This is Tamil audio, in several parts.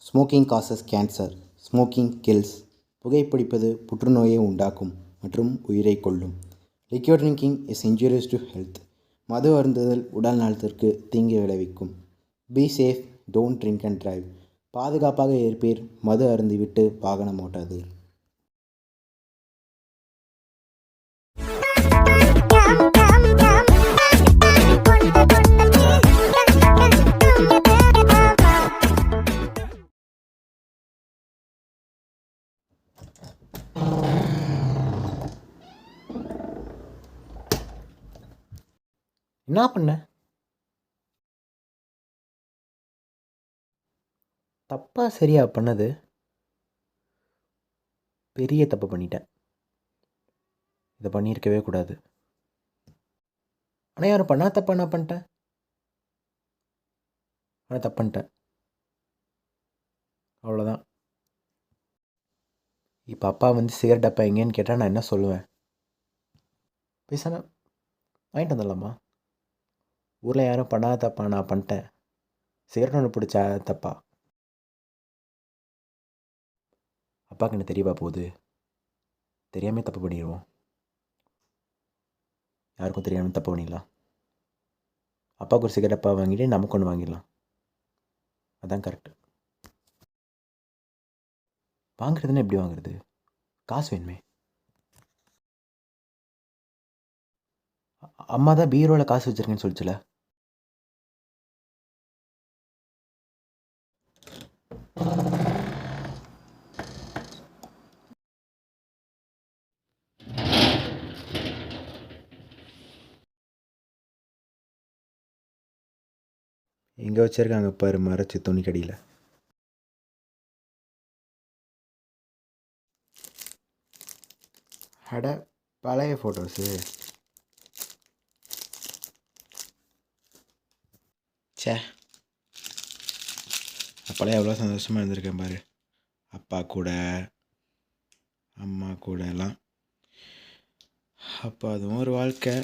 Smoking causes cancer. Smoking kills. புகைப்பிடிப்பது புற்றுநோயை உண்டாக்கும் மற்றும் உயிரை கொல்லும். Liquor drinking is injurious to health. மது அருந்துதல் உடல் நலத்திற்கு தீங்கு விளைவிக்கும். Be safe, don't drink and drive. பாதுகாப்பாக இருப்பீர், மது அருந்திவிட்டு வாகனம் ஓட்டாதீர். என்ன பண்ண? தப்பா சரியா பண்ணது? பெரிய தப்பு பண்ணிட்டேன். இதை பண்ணியிருக்கவே கூடாது. ஆனால் யாரும் பண்ணா தப்பா நான் பண்ணிட்டேன். ஆனால் தப்பு பண்ணிட்டேன், அவ்வளோதான். இப்போ அப்பா வந்து சிகரெட் டப்பா எங்கேன்னு கேட்டால் நான் என்ன சொல்லுவேன்? பேசாம வாங்கிட்டு வந்துடலாமா? ஊரில் யாரும் பண்ணாத தப்பா நான் பண்ணிட்டேன். சிகரெட் ஒன்று பிடிச்சா தப்பா? அப்பாவுக்கு என்ன தெரியவா போகுது? தெரியாமல் தப்பு பண்ணிடுவோம். யாருக்கும் தெரியாமல் தப்பு பண்ணிடலாம். அப்பாவுக்கு ஒரு சிகரெட் டப்பா வாங்கிட்டு நமக்கு ஒன்று வாங்கிடலாம். அதான் கரெக்டு. வாங்குறதுன்னா எப்படி வாங்குறது? காசு வேணுமே. அம்மா தான் பீரோவில் காசு வச்சுருக்கேன்னு சொல்லிச்சுல. எங்கே வச்சுருக்காங்க பாரு, மறைச்சி துணி கடியில். அட, பழைய ஃபோட்டோஸு. சே, அப்போலாம் எவ்வளோ சந்தோஷமாக இருந்திருக்கேன் பாரு. அப்பா கூட, அம்மா கூட எல்லாம். அப்போ அதுவும் ஒரு வாழ்க்கை.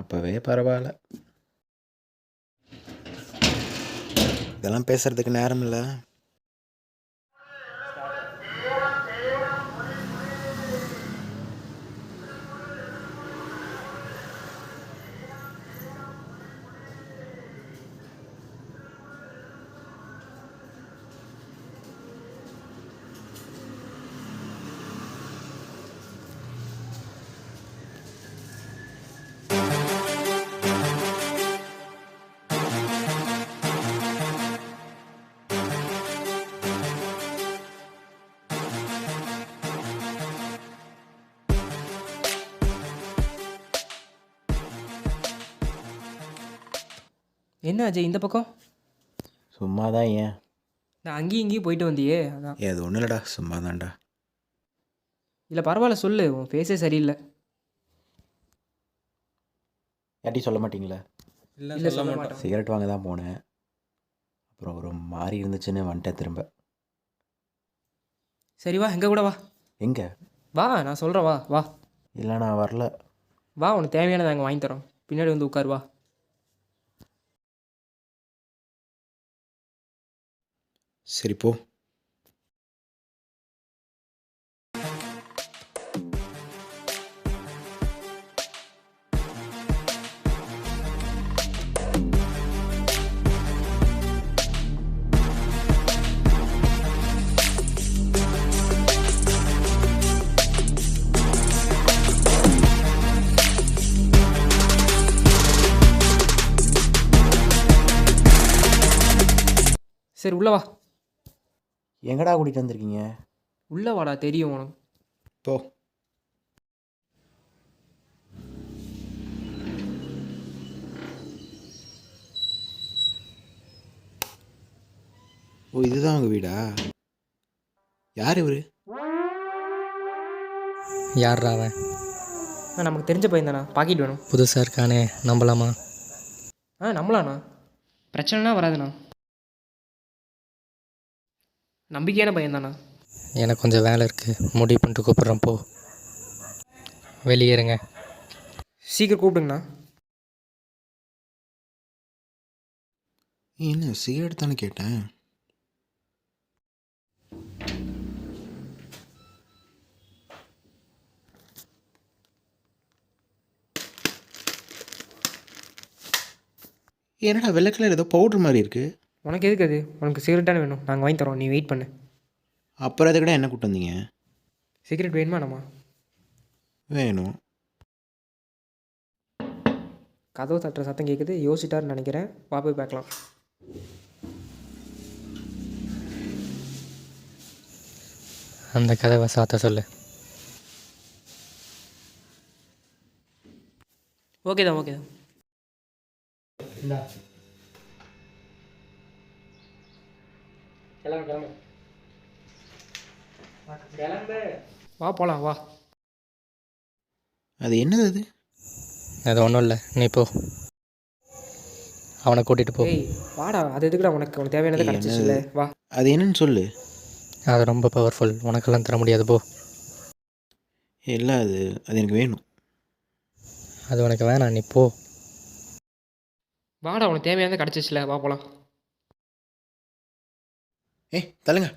அப்போவே பரவாயில்ல. இதெல்லாம் பேசுகிறதுக்கு நேரம் இல்லை. என்ன அஜய் இந்த பக்கம்? சும்மா தான். ஏன்? நான் அங்கேயும் இங்கேயும் போயிட்டு வந்தியே, அதான். அது ஒன்றும் இல்லைடா, சும்மா தான்டா. இல்லை பரவாயில்ல, சொல்லு. உன் ஃபேஸே சரியில்லை. யார்ட்டையும் சொல்ல மாட்டீங்களா? இல்லை சொல்ல மாட்டேன். சிகரெட் வாங்க தான் போனேன். அப்புறம் ஒரு மாதிரி இருந்துச்சுன்னு வந்துட்டேன் திரும்ப. சரி வா, எங்கே கூட வா. எங்கே? வா, நான் சொல்கிறேன், வா வா. இல்லை, நான் வரல. வா, உனக்கு தேவையானதை நாங்கள் வாங்கி தரோம். பின்னாடி வந்து உட்கார், வா. சரி போ. சரி உள்ளே வா. எங்கடா கூட்டிகிட்டு வந்திருக்கீங்க? உள்ளே வாடா, தெரியும் உனக்கு. போ. ஓ, இதுதான் உங்கள் வீடா? யார் இவர்? யார்ரா அவன்? நமக்கு தெரிஞ்ச பையன் தானா? பாக்கெட் வேணும். புதுசாக இருக்கானே, நம்பலாமா? நம்பலாண்ணா, பிரச்சனைனா வராதுண்ணா. நம்பிக்கையான பையன் தானா? எனக்கு கொஞ்சம் வேலை இருக்குது, முடிவு பண்ணிட்டு கூப்பிட்றேன். போ, வெளியேறுங்க. சீக்கிரம் கூப்பிடுங்கண்ணா. என்ன சிகரெட் தானே கேட்டேன். என்னடா வெள்ளை கலர் ஏதோ பவுட்ரு மாதிரி இருக்குது. உனக்கு எதுக்கு அது? உனக்கு சிகரெட் தானே வேணும், நாங்கள் வாங்கி தரோம், நீ வெயிட் பண்ணு. அப்புறம் அதை கூட என்ன கூப்பிட்டு வந்தீங்க? சிகரெட் வேணுமா நம்ம? வேணும். கதவு தட்டுற சத்தம் கேட்குது, யோசிச்சிட்டாருன்னு நினைக்கிறேன். வா போய் பார்க்கலாம். அந்த கதவை சாத்த சொல்லு. ஓகே தான், ஓகே தான். வா போகலாம், வா. அது என்னது அது? அது ஒன்றும் இல்லை, நீ போ, அவனை கூட்டிகிட்டு போ. ஏய் வாடா, அது எதுக்குடா உனக்கு? உனக்கு தேவையானதை கிடச்சிச்சுல்ல, வா. அது என்னன்னு சொல்லு. அது ரொம்ப பவர்ஃபுல், உனக்கெல்லாம் தர முடியாது, போ. இல்லை அது அது எனக்கு வேணும். அது உனக்கு வேணாம், நீ போ. வாடா, உனக்கு தேவையானதை கிடச்சிச்சுல, வா போகலாம். தள்ளுங்க.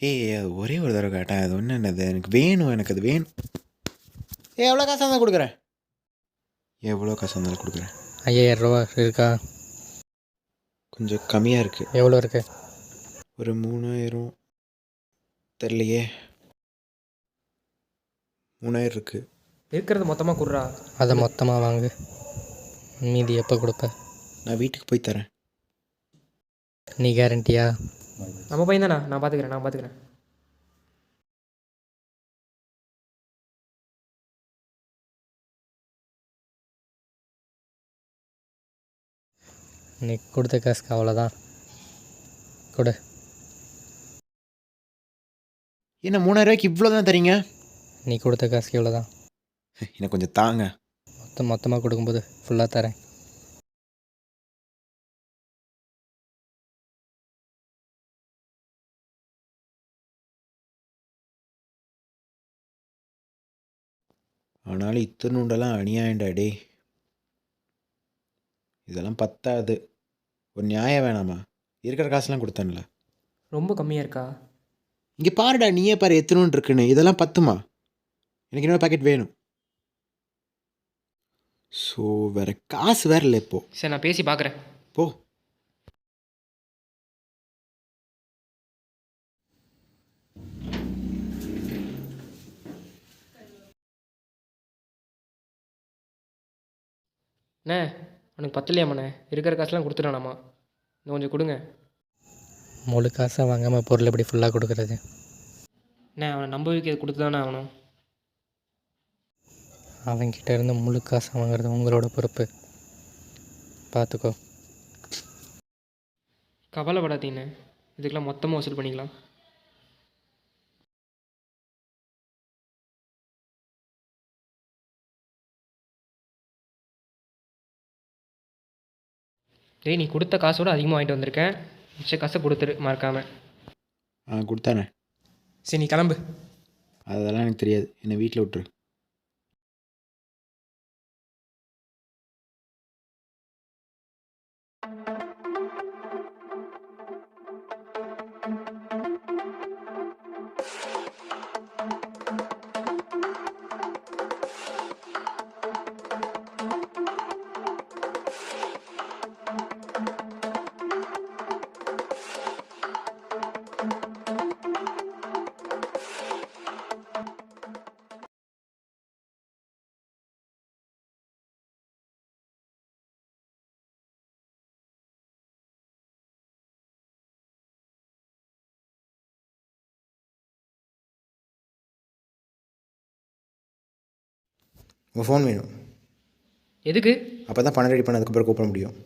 அது ஒரே ஒரு தடவை கேட்டேன், அது ஒன்று என்னது, எனக்கு வேணும், எனக்கு அது வேணும். எவ்வளோ காசு இருந்தால் கொடுக்குறேன். எவ்வளோ காசு இருந்தாலும் கொடுக்குறேன். 5000 ரூபா இருக்கா? கொஞ்சம் கம்மியாக இருக்குது. எவ்வளோ இருக்கு? ஒரு 3000. தெரியலையே, 3000 இருக்குது. இருக்கிறது மொத்தமாக குடுறா. அதை மொத்தமாக வாங்கு, மீதி எப்போ கொடுப்ப? நான் வீட்டுக்கு போய் தரேன். நீ கேரண்டியா? நம்ம பையன் தானே, நான் பார்த்துக்கிறேன். நீ கொடுத்த காசுக்கு அவ்வளோதான், கொடு. என்ன 3000 இவ்வளோ தான் தரீங்க? நீ கொடுத்த காசுக்கு இவ்வளோ தான். எனக்கு கொஞ்சம் தாங்க. மொத்தமாக கொடுக்கும்போது ஃபுல்லாக தரேன். ஆனாலும் இத்தனுண்டெல்லாம் அநியாயண்டா டே. இதெல்லாம் பத்தாது. ஒரு நியாயம் வேணாமா? இருக்கிற காசுலாம் கொடுத்தேன்ல. ரொம்ப கம்மியாக இருக்கா? இங்கே பாருடா, நீயே பாரு எத்தனுண்டு இருக்குன்னு. இதெல்லாம் பத்துமா? எனக்கு இன்னொரு பாக்கெட் வேணும். ஸோ வேறு காசு வேறு இல்லை இப்போ. சரி, நான் பேசி பார்க்குறேன். போ. அண்ணே, உனக்கு பத்தலையாமண்ணே? இருக்கிற காசுலாம் கொடுத்துட்டானாம்மா, இன்னும் கொஞ்சம் கொடுங்க. முழு காசாக வாங்காமல் பொருள் எப்படி ஃபுல்லாக கொடுக்குறது? அண்ணே, அவனை நம்ப வைக்கிறது கொடுத்து தானே ஆகணும். அவன்கிட்ட இருந்து முழு காசை வாங்குறது உங்களோட பொறுப்பு, பார்த்துக்கோ. கவலைப்படாதீங்கண்ணே, இதுக்கெல்லாம் மொத்தமாக வசூல் பண்ணிக்கலாம். டேய், நீ கொடுத்த காசோட அதிகமாக வாங்கிட்டு வந்திருக்கேன். மிச்ச காசை கொடுத்துரு மறக்காமல். கொடுத்தானே. சரி, நீ கிளம்பு. அதெல்லாம் எனக்கு தெரியாது, என்னை வீட்டில் விட்டுரு. உங்கள் ஃபோன் வேணும். எதுக்கு? அப்போ தான் பணம் ரெடி பண்ணதுக்கப்புறம் கூப்பிட முடியும்.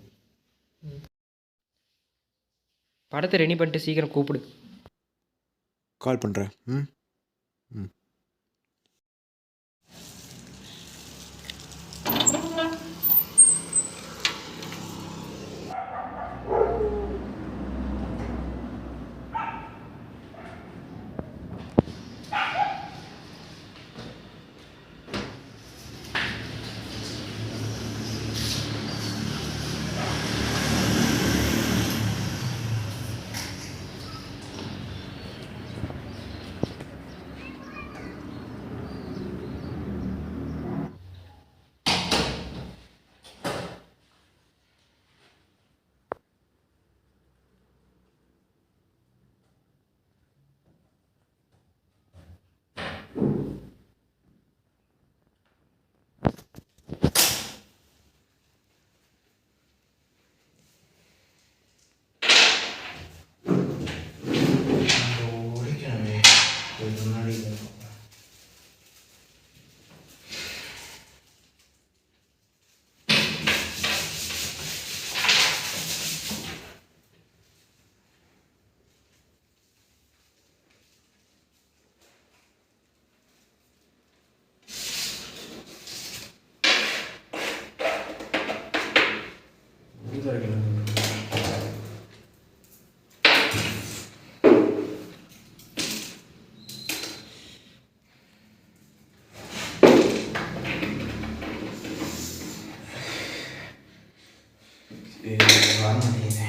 படத்தை ரெடி பண்ணிட்டு சீக்கிரம் கூப்பிடு. கால் பண்ணுறேன். ம். வர மாட்டேங்குது.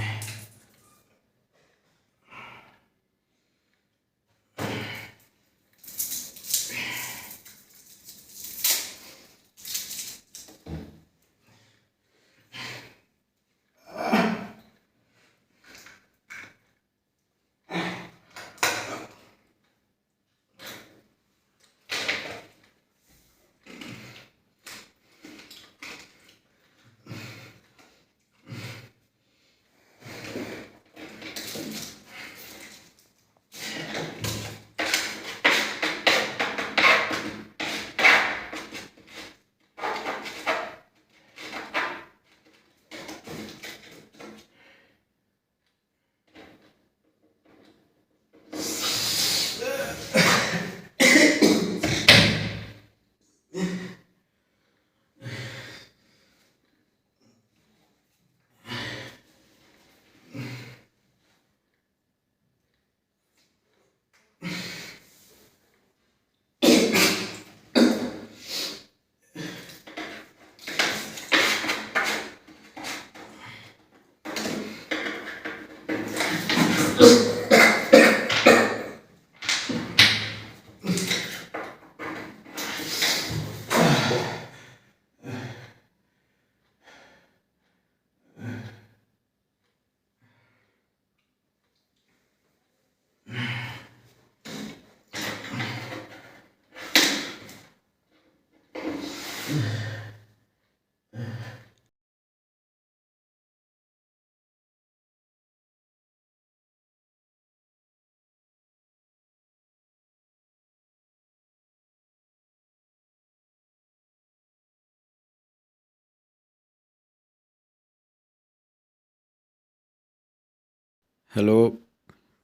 Hello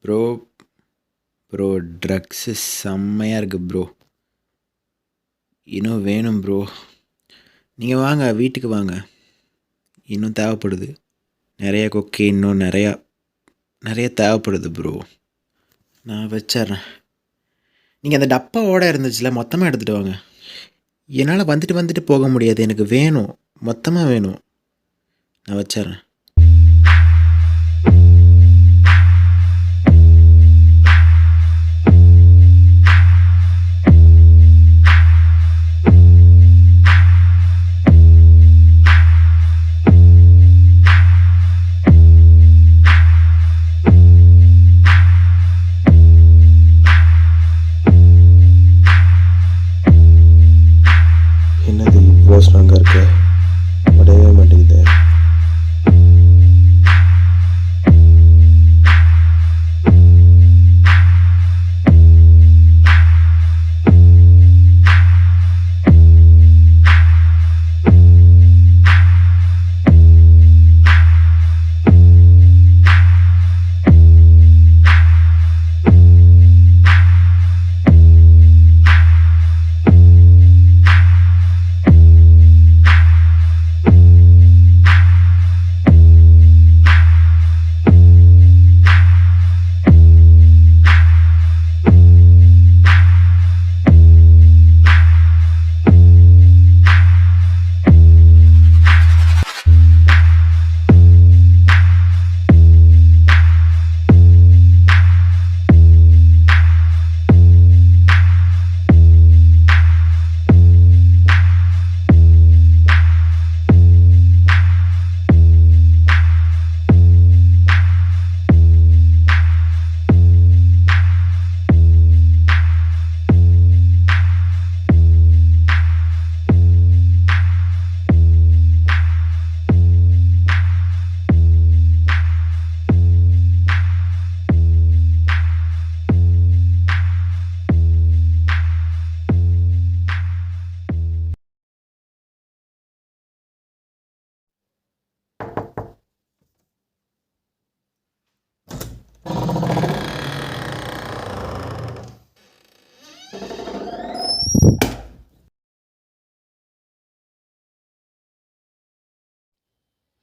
bro. ப்ரோ ட்ரக்ஸு செம்மையாக இருக்குது ப்ரோ. இன்னும் வேணும் ப்ரோ. நீங்கள் வாங்க, வீட்டுக்கு வாங்க. இன்னும் தேவைப்படுது. நிறைய கொக்கி இன்னும் நிறைய தேவைப்படுது ப்ரோ. நான் வச்சிட்றேன். நீங்கள் அந்த டப்பாவோட இருந்துச்சுல, மொத்தமாக எடுத்துகிட்டு வாங்க. என்னால் வந்துட்டு போக முடியாது. எனக்கு வேணும், மொத்தமாக வேணும். நான் வச்சிட்றேன். என்னது இவ்வளோ ஸ்ட்ராங்காக இருக்கு? உடையவே மாட்டேங்குது.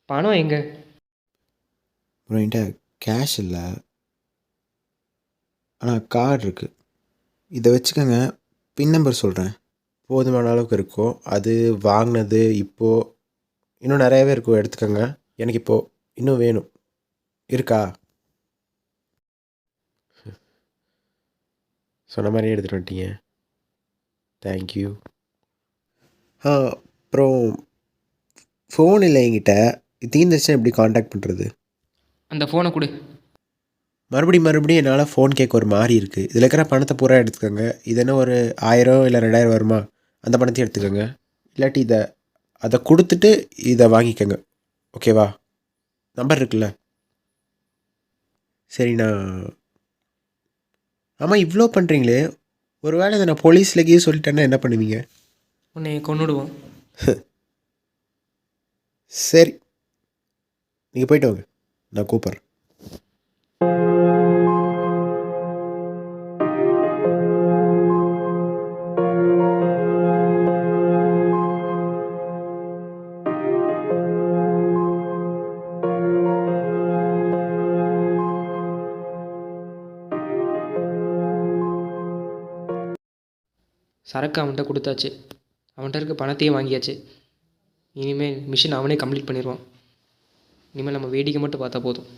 பணம் எங்கே? ப்ரோ என்கிட்ட கேஷ் இல்லை, ஆனால் கார்டு இருக்குது. இதை வச்சுக்கோங்க. பின் நம்பர் சொல்கிறேன். போதுமான அளவுக்கு இருக்கும். அது வாங்கினது இப்போது இன்னும் நிறையாவே இருக்கும், எடுத்துக்கோங்க. எனக்கு இப்போது இன்னும் வேணும் இருக்கா? சொன்ன மாதிரியே எடுத்துகிட்டு வந்துட்டீங்க. தேங்க்யூ. அப்புறம் ஃபோன் இல்லை என்கிட்ட. தீர்ந்துச்சுன்னா எப்படி காண்டாக்ட் பண்ணுறது? அந்த ஃபோனை கொடு. மறுபடியும் என்னால் ஃபோன் கேட்க ஒரு மாதிரி இருக்குது. இதில் இருக்கிற பணத்தை பூரா எடுத்துக்கோங்க. இது என்ன ஒரு 1000 இல்லை 2000 வருமா? அந்த பணத்தையும் எடுத்துக்கோங்க. இல்லாட்டி அதை கொடுத்துட்டு இதை வாங்கிக்கோங்க. ஓகேவா? நம்பர் இருக்குல்ல? சரிண்ணா. ஆமாம், இவ்வளோ பண்ணுறீங்களே, ஒரு வேளை இதை நான் போலீஸில் கீழே சொல்லிட்டேன்னா என்ன பண்ணுவீங்க? உன்னை கொன்னுடுவோம். சரி, நீங்கள் போயிட்டு வாங்க, நான் கூப்பிட்றேன். சரக்கு அவன்கிட்ட கொடுத்தாச்சு, அவன்கிட்ட இருக்க பணத்தையே வாங்கியாச்சு. இனிமேல் மிஷின் அவனே கம்ப்ளீட் பண்ணிடுவான். இனிமேல் நம்ம வேடிக்கை மட்டும் பார்த்தா போதும்.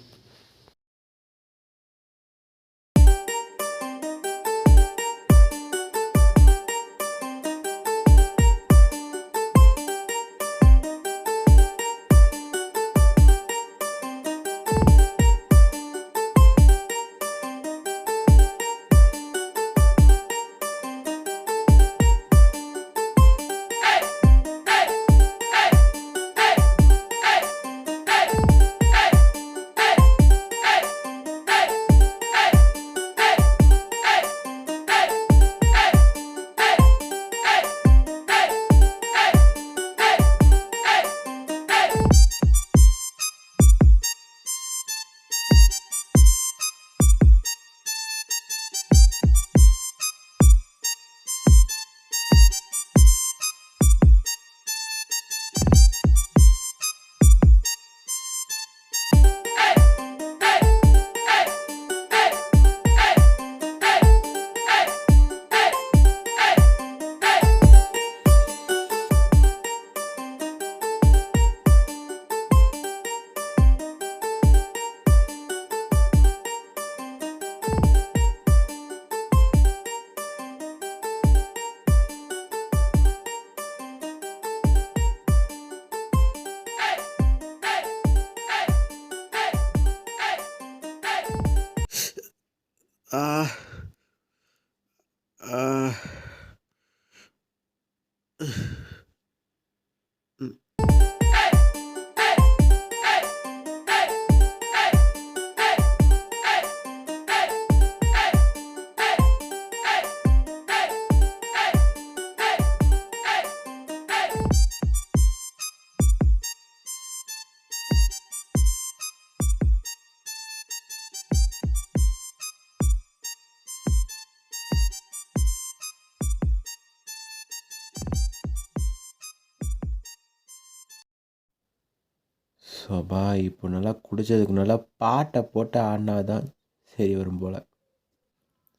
சபா, இப்போ நல்லா குடித்ததுக்கு நல்லா பாட்டை போட்டு ஆடினா தான் சரி வரும் போல்.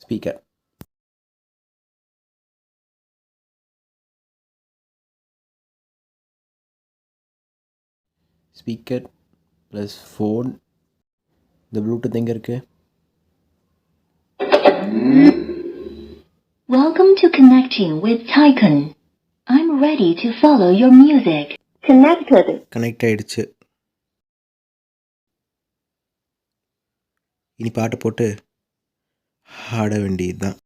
Speaker plus phone. இந்த ப்ளூடூத் எங்கே இருக்குது? Welcome to connecting with Tycoon. I'm ready to follow your music. Connected. Connect ஆகிடுச்சு. இனி பாட்டு போட்டு ஆட வேண்டியது தான்.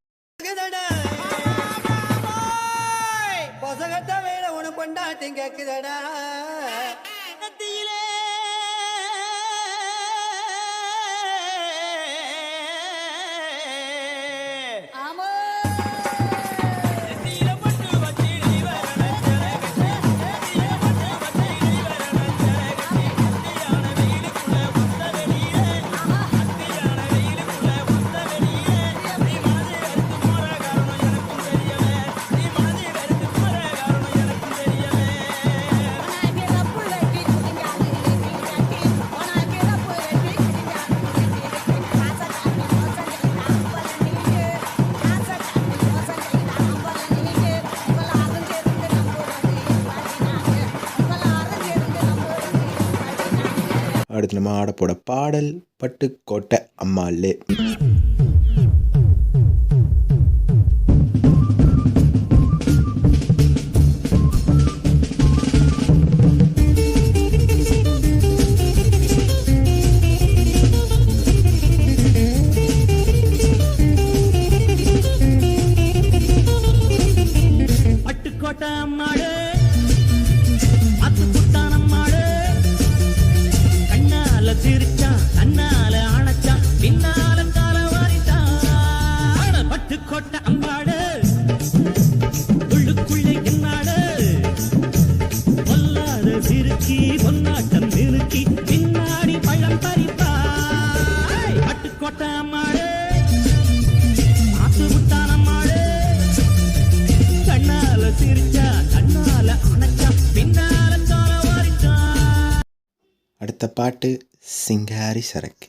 அடுத்து நம்ம ஆட போட பாடல் பட்டுக்கோட்டை அம்மாளே. பட்டுக்கோட்டை அம்மாடு அத்து புட்டான் அம்மாடு கண்ணால சிரிச்சா கண்ணால அணைச்சா பின்னால கால வாரிட்டான். பட்டுக்கோட்டை அம்மாடு உள்ளுக்குள்ளே என்னாடு பொல்லாத சிறுக்கி பொன்னாட்டம் நிறுக்கி பின்னாடி பழம் பறிப்பா. பட்டுக்கோட்டை அம்மாடு அத்து புட்டான் அம்மாடு கண்ணால சிரிச்சா கண்ணால அணைச்சா பின்னால கால வாரிட்டா. அடுத்த பாட்டு சிங்காரி சரக்கு.